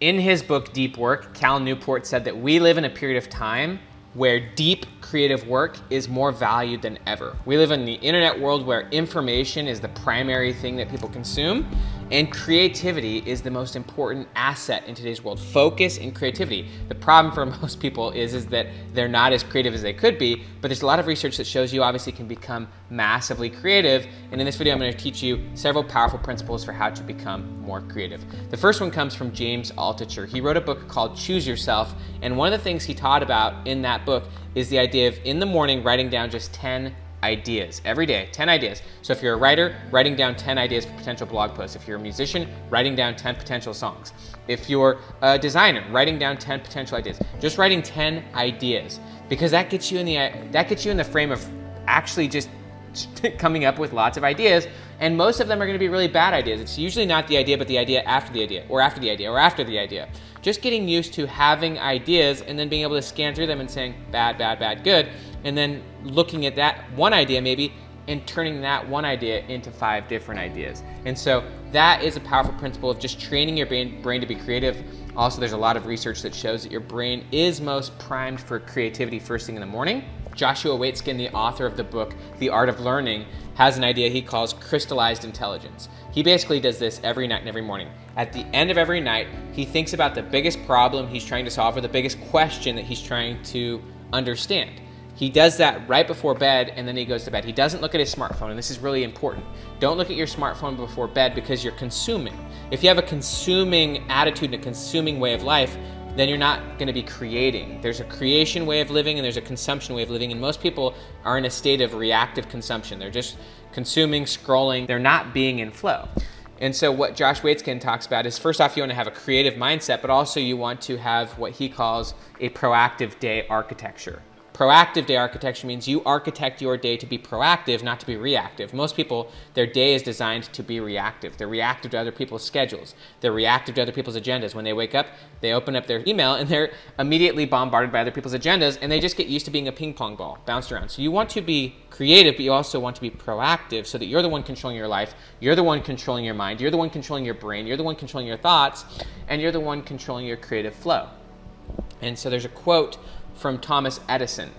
In his book, Deep Work, Cal Newport said that we live in a period of time where deep creative work is more valued than ever. We live in the internet world where information is the primary thing that people consume, and creativity is the most important asset in today's world. Focus and creativity. The problem for most people is that they're not as creative as they could be, but there's a lot of research that shows you obviously can become massively creative. And in this video, I'm going to teach you several powerful principles for how to become more creative. The first one comes from James Altucher. He wrote a book called Choose Yourself, and one of the things he taught about in that book is the idea of in the morning writing down just 10 ideas every day, 10 ideas. So if you're a writer, writing down 10 ideas for potential blog posts. If you're a musician, writing down 10 potential songs. If you're a designer, writing down 10 potential ideas. Just writing 10 ideas, because that gets you in the frame of actually just coming up with lots of ideas, and most of them are going to be really bad ideas. It's usually not the idea, but the idea after the idea, or after the idea, or after the idea. Just getting used to having ideas and then being able to scan through them and saying bad, bad, bad, good, and then looking at that one idea maybe and turning that one idea into 5 different ideas. And so that is a powerful principle of just training your brain to be creative. Also, there's a lot of research that shows that your brain is most primed for creativity first thing in the morning. Joshua Waitzkin, the author of the book, The Art of Learning, has an idea he calls crystallized intelligence. He basically does this every night and every morning. At the end of every night, he thinks about the biggest problem he's trying to solve or the biggest question that he's trying to understand. He does that right before bed, and then he goes to bed. He doesn't look at his smartphone, and this is really important. Don't look at your smartphone before bed because you're consuming. If you have a consuming attitude and a consuming way of life, then you're not going to be creating. There's a creation way of living and there's a consumption way of living, and most people are in a state of reactive consumption. They're just consuming, scrolling. They're not being in flow. And so what Josh Waitzkin talks about is, first off, you want to have a creative mindset, but also you want to have what he calls a proactive day architecture. Proactive day architecture means you architect your day to be proactive, not to be reactive. Most people, their day is designed to be reactive. They're reactive to other people's schedules. They're reactive to other people's agendas. When they wake up, they open up their email and they're immediately bombarded by other people's agendas, and they just get used to being a ping pong ball, bounced around. So you want to be creative, but you also want to be proactive so that you're the one controlling your life, you're the one controlling your mind, you're the one controlling your brain, you're the one controlling your thoughts, and you're the one controlling your creative flow. And so there's a quote from Thomas Edison,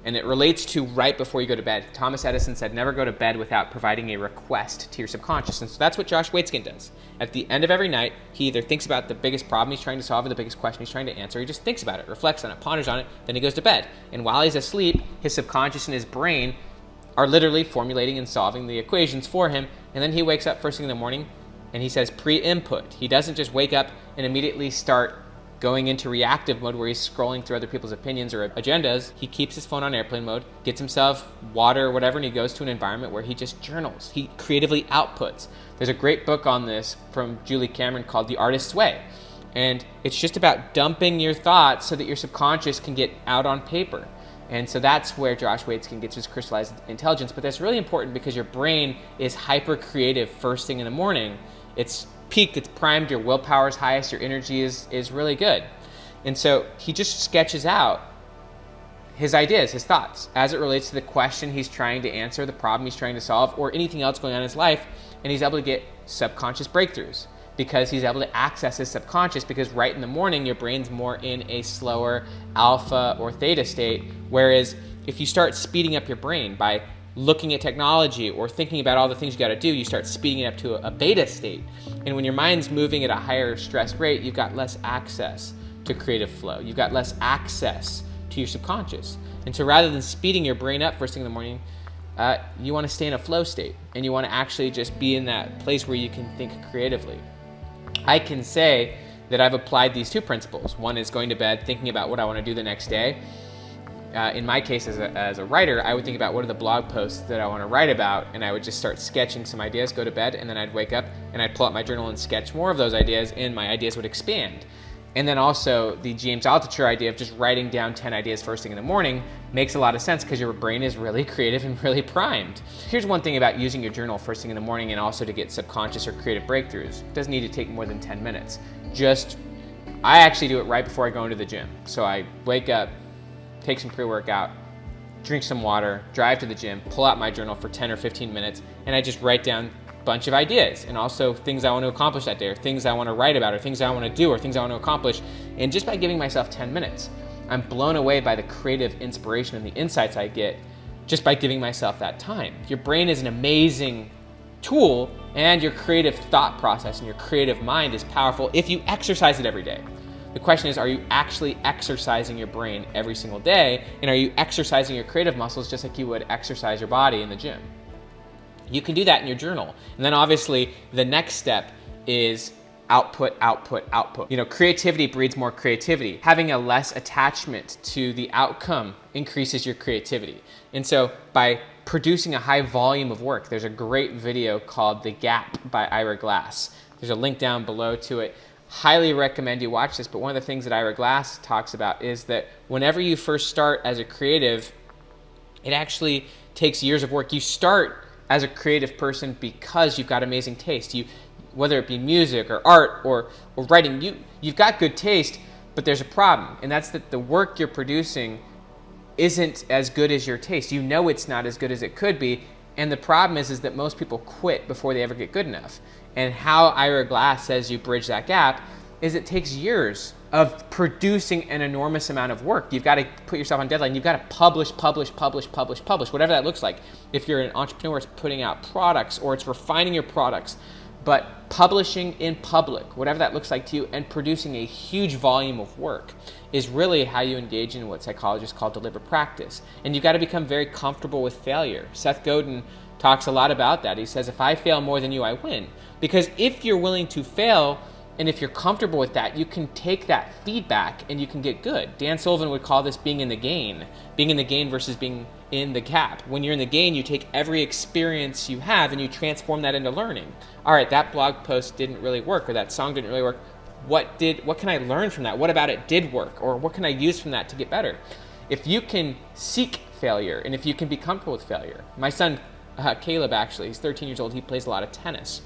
and it relates to right before you go to bed. Thomas Edison said, never go to bed without providing a request to your subconscious. And so that's what Josh Waitzkin does. At the end of every night, he either thinks about the biggest problem he's trying to solve or the biggest question he's trying to answer. He just thinks about it, reflects on it, ponders on it, then he goes to bed. And while he's asleep, his subconscious and his brain are literally formulating and solving the equations for him. And then he wakes up first thing in the morning and he says pre-input. He doesn't just wake up and immediately start going into reactive mode where he's scrolling through other people's opinions or agendas. He keeps his phone on airplane mode, gets himself water or whatever, and he goes to an environment where he just journals. He creatively outputs. There's a great book on this from Julie Cameron called The Artist's Way. And it's just about dumping your thoughts so that your subconscious can get out on paper. And so that's where Josh Waitzkin gets his crystallized intelligence. But that's really important because your brain is hyper creative first thing in the morning. It's peaked, it's primed, your willpower is highest, your energy is really good. And so he just sketches out his ideas, his thoughts, as it relates to the question he's trying to answer, the problem he's trying to solve, or anything else going on in his life, and he's able to get subconscious breakthroughs because he's able to access his subconscious, because right in the morning, your brain's more in a slower alpha or theta state, whereas if you start speeding up your brain by looking at technology or thinking about all the things you got to do, you start speeding it up to a beta state. And when your mind's moving at a higher stress rate, you've got less access to creative flow. You've got less access to your subconscious. And so rather than speeding your brain up first thing in the morning, you want to stay in a flow state, and you want to actually just be in that place where you can think creatively. I can say that I've applied these 2 principles. One is going to bed thinking about what I want to do the next day. In my case, as a writer, I would think about what are the blog posts that I want to write about, and I would just start sketching some ideas, go to bed, and then I'd wake up and I'd pull out my journal and sketch more of those ideas, and my ideas would expand. And then also the James Altucher idea of just writing down 10 ideas first thing in the morning makes a lot of sense because your brain is really creative and really primed. Here's one thing about using your journal first thing in the morning and also to get subconscious or creative breakthroughs. It doesn't need to take more than 10 minutes. I actually do it right before I go into the gym. So I wake up, take some pre-workout, drink some water, drive to the gym, pull out my journal for 10 or 15 minutes, and I just write down bunch of ideas and also things I want to accomplish that day, or things I want to write about, or things I want to do, or things I want to accomplish. And just by giving myself 10 minutes, I'm blown away by the creative inspiration and the insights I get just by giving myself that time. Your brain is an amazing tool, and your creative thought process and your creative mind is powerful if you exercise it every day. The question is, are you actually exercising your brain every single day? And are you exercising your creative muscles just like you would exercise your body in the gym? You can do that in your journal. And then obviously the next step is output, output, output. Creativity breeds more creativity. Having a less attachment to the outcome increases your creativity. And so by producing a high volume of work, there's a great video called The Gap by Ira Glass. There's a link down below to it. Highly recommend you watch this, but one of the things that Ira Glass talks about is that whenever you first start as a creative, it actually takes years of work. You start as a creative person because you've got amazing taste. Whether it be music or art or writing, you've got good taste, but there's a problem, and that's that the work you're producing isn't as good as your taste. You know it's not as good as it could be, and the problem is that most people quit before they ever get good enough. And how Ira Glass says you bridge that gap is it takes years of producing an enormous amount of work. You've got to put yourself on deadline. You've got to publish, whatever that looks like. If you're an entrepreneur, it's putting out products or it's refining your products. But publishing in public, whatever that looks like to you, and producing a huge volume of work is really how you engage in what psychologists call deliberate practice. And you've got to become very comfortable with failure. Seth Godin talks a lot about that. He says, if I fail more than you, I win. Because if you're willing to fail, and if you're comfortable with that, you can take that feedback and you can get good. Dan Sullivan would call this being in the gain versus being in the gap. When you're in the gain, you take every experience you have and you transform that into learning. All right, that blog post didn't really work, or that song didn't really work. What can I learn from that? What about it did work? Or what can I use from that to get better? If you can seek failure and if you can be comfortable with failure. My son, Caleb, actually, he's 13 years old. He plays a lot of tennis.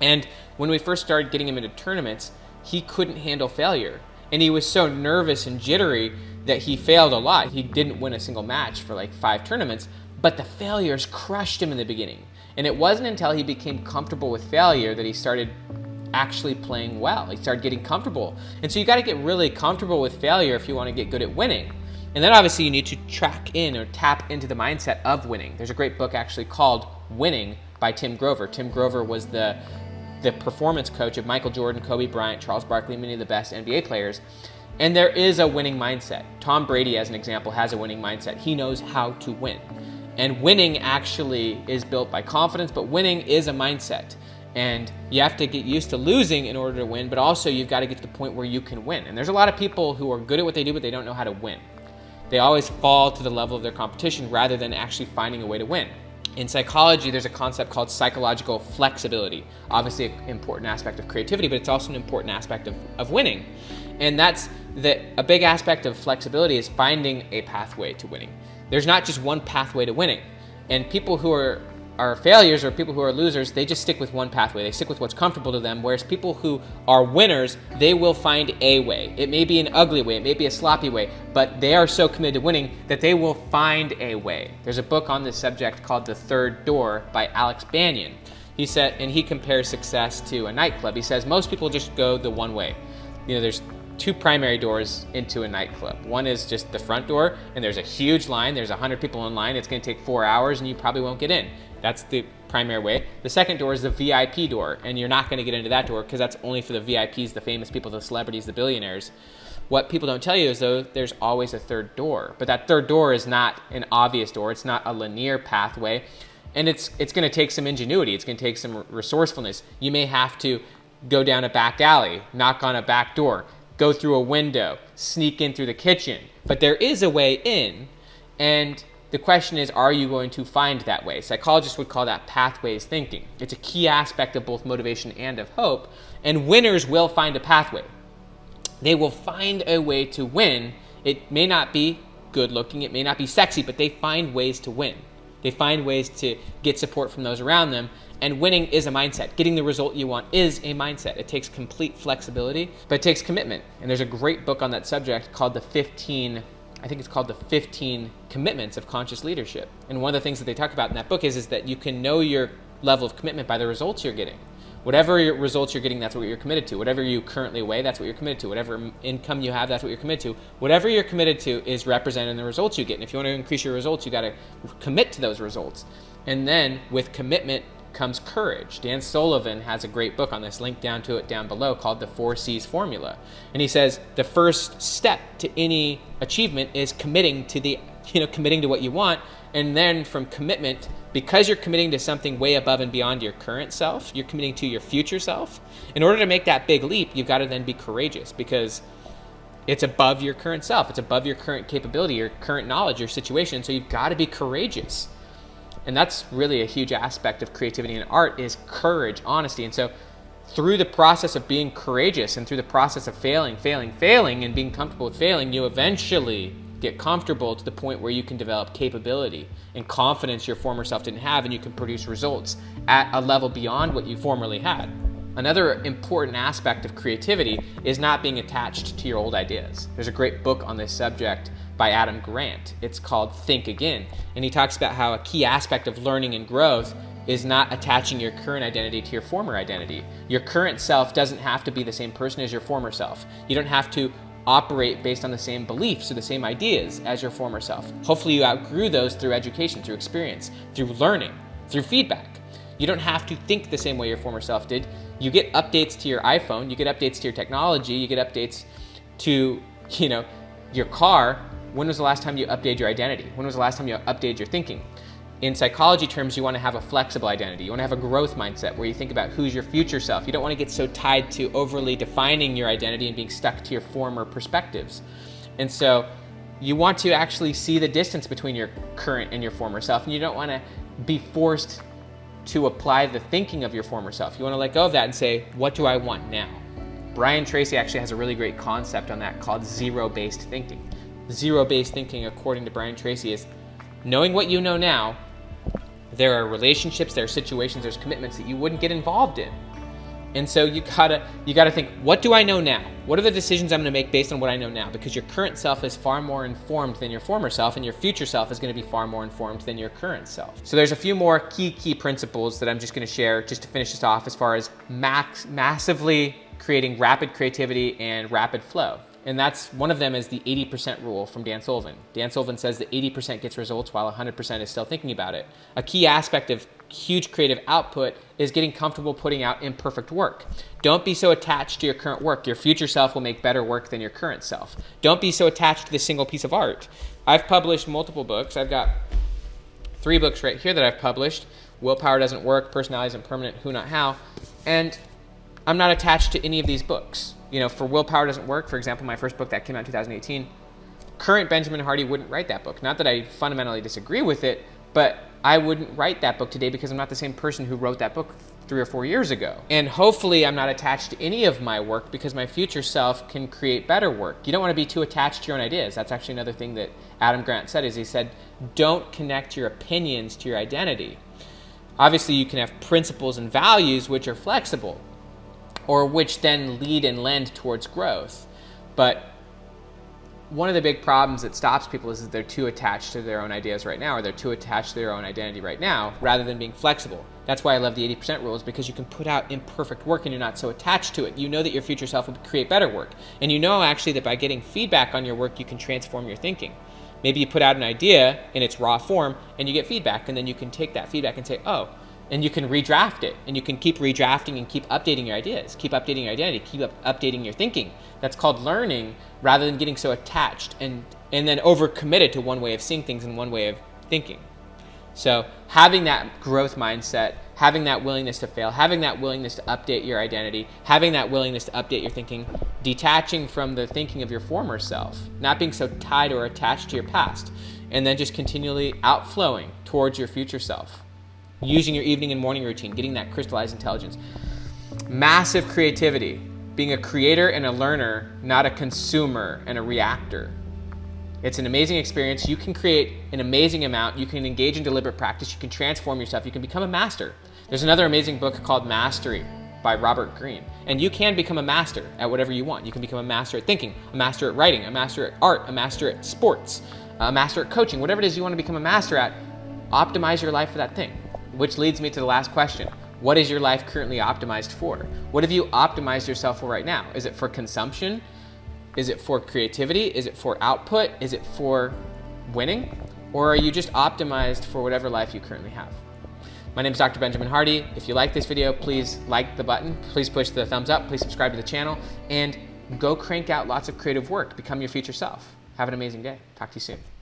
And when we first started getting him into tournaments, he couldn't handle failure. And he was so nervous and jittery that he failed a lot. He didn't win a single match for like 5 tournaments, but the failures crushed him in the beginning. And it wasn't until he became comfortable with failure that he started actually playing well. He started getting comfortable. And so you got to get really comfortable with failure if you want to get good at winning. And then obviously you need to track in or tap into the mindset of winning. There's a great book actually called Winning by Tim Grover. Tim Grover was the performance coach of Michael Jordan, Kobe Bryant, Charles Barkley, many of the best NBA players. And there is a winning mindset. Tom Brady, as an example, has a winning mindset. He knows how to win. And winning actually is built by confidence, but winning is a mindset. And you have to get used to losing in order to win, but also you've got to get to the point where you can win. And there's a lot of people who are good at what they do, but they don't know how to win. They always fall to the level of their competition rather than actually finding a way to win. In psychology, there's a concept called psychological flexibility. Obviously an important aspect of creativity, but it's also an important aspect of winning. And that's a big aspect of flexibility is finding a pathway to winning. There's not just one pathway to winning. And people who are failures or people who are losers, they just stick with one pathway. They stick with what's comfortable to them, whereas people who are winners, they will find a way. It may be an ugly way, it may be a sloppy way, but they are so committed to winning that they will find a way. There's a book on this subject called The Third Door by Alex Banyan. He said, and he compares success to a nightclub. He says most people just go the one way. There's 2 primary doors into a nightclub. One is just the front door, and there's a huge line. There's 100 people in line. It's going to take 4 hours, and you probably won't get in. That's the primary way. The second door is the VIP door, and you're not going to get into that door because that's only for the VIPs, the famous people, the celebrities, the billionaires. What people don't tell you is, though, there's always a third door. But that third door is not an obvious door. It's not a linear pathway, and it's going to take some ingenuity. It's going to take some resourcefulness. You may have to go down a back alley, knock on a back door, go through a window, sneak in through the kitchen. But there is a way in, and the question is, are you going to find that way? Psychologists would call that pathways thinking. It's a key aspect of both motivation and of hope, and winners will find a pathway. They will find a way to win. It may not be good looking, it may not be sexy, but they find ways to win. They find ways to get support from those around them. And winning is a mindset. Getting the result you want is a mindset. It takes complete flexibility, but it takes commitment. And there's a great book on that subject called the 15 Commitments of Conscious Leadership. And one of the things that they talk about in that book is that you can know your level of commitment by the results you're getting. Whatever results you're getting, that's what you're committed to. Whatever you currently weigh, that's what you're committed to. Whatever income you have, that's what you're committed to. Whatever you're committed to is represented in the results you get. And if you want to increase your results, you got to commit to those results. And then with commitment comes courage. Dan Sullivan has a great book on this, link down to it down below, called the 4 C's Formula. And he says the first step to any achievement is committing to what you want. And then from commitment, because you're committing to something way above and beyond your current self, you're committing to your future self. In order to make that big leap, you've got to then be courageous, because it's above your current self. It's above your current capability, your current knowledge, your situation. So you've got to be courageous. And that's really a huge aspect of creativity and art, is courage, honesty. And so through the process of being courageous and through the process of failing, and being comfortable with failing, you eventually get comfortable to the point where you can develop capability and confidence your former self didn't have, and you can produce results at a level beyond what you formerly had. Another important aspect of creativity is not being attached to your old ideas. There's a great book on this subject by Adam Grant. It's called Think Again. And he talks about how a key aspect of learning and growth is not attaching your current identity to your former identity. Your current self doesn't have to be the same person as your former self. You don't have to operate based on the same beliefs or the same ideas as your former self. Hopefully you outgrew those through education, through experience, through learning, through feedback. You don't have to think the same way your former self did. You get updates to your iPhone, you get updates to your technology, you get updates to, your car. When was the last time you updated your identity? When was the last time you updated your thinking? In psychology terms, you want to have a flexible identity. You want to have a growth mindset where you think about who's your future self. You don't want to get so tied to overly defining your identity and being stuck to your former perspectives. And so you want to actually see the distance between your current and your former self, and you don't want to be forced to apply the thinking of your former self. You want to let go of that and say, what do I want now? Brian Tracy actually has a really great concept on that called zero-based thinking. Zero-based thinking, according to Brian Tracy, is knowing what you know now. There are relationships, there are situations, there's commitments that you wouldn't get involved in. And so you gotta think, what do I know now? What are the decisions I'm gonna make based on what I know now? Because your current self is far more informed than your former self, and your future self is gonna be far more informed than your current self. So there's a few more key principles that I'm just gonna share just to finish this off, as far as massively creating rapid creativity and rapid flow. And that's one of them, is the 80% rule from Dan Sullivan. Dan Sullivan says that 80% gets results while 100% is still thinking about it. A key aspect of huge creative output is getting comfortable putting out imperfect work. Don't be so attached to your current work. Your future self will make better work than your current self. Don't be so attached to this single piece of art. I've published multiple books. I've got 3 books right here that I've published. Willpower Doesn't Work, Personality Isn't Permanent, Who Not How. And I'm not attached to any of these books. For Willpower Doesn't Work, for example, my first book that came out in 2018, current Benjamin Hardy wouldn't write that book. Not that I fundamentally disagree with it, but I wouldn't write that book today because I'm not the same person who wrote that book 3 or 4 years ago. And hopefully I'm not attached to any of my work because my future self can create better work. You don't want to be too attached to your own ideas. That's actually another thing that Adam Grant said, is he said, don't connect your opinions to your identity. Obviously you can have principles and values which are flexible, or which then lead and lend towards growth. But one of the big problems that stops people is that they're too attached to their own ideas right now, or they're too attached to their own identity right now, rather than being flexible. That's why I love the 80% rule, is because you can put out imperfect work and you're not so attached to it. You know that your future self will create better work. And you know actually that by getting feedback on your work, you can transform your thinking. Maybe you put out an idea in its raw form and you get feedback, and then you can take that feedback and say, oh, and you can redraft it, and you can keep redrafting and keep updating your ideas, keep updating your identity, keep updating your thinking. That's called learning, rather than getting so attached and then overcommitted to one way of seeing things and one way of thinking. So having that growth mindset, having that willingness to fail, having that willingness to update your identity, having that willingness to update your thinking, detaching from the thinking of your former self, not being so tied or attached to your past, and then just continually outflowing towards your future self. Using your evening and morning routine, getting that crystallized intelligence. Massive creativity, being a creator and a learner, not a consumer and a reactor. It's an amazing experience. You can create an amazing amount. You can engage in deliberate practice. You can transform yourself. You can become a master. There's another amazing book called Mastery by Robert Greene. And you can become a master at whatever you want. You can become a master at thinking, a master at writing, a master at art, a master at sports, a master at coaching. Whatever it is you want to become a master at, optimize your life for that thing. which leads me to the last question. What is your life currently optimized for? What have you optimized yourself for right now? Is it for consumption? Is it for creativity? Is it for output? Is it for winning? Or are you just optimized for whatever life you currently have? My name is Dr. Benjamin Hardy. If you like this video, please like the button, please push the thumbs up, please subscribe to the channel, and go crank out lots of creative work. Become your future self. Have an amazing day. Talk to you soon.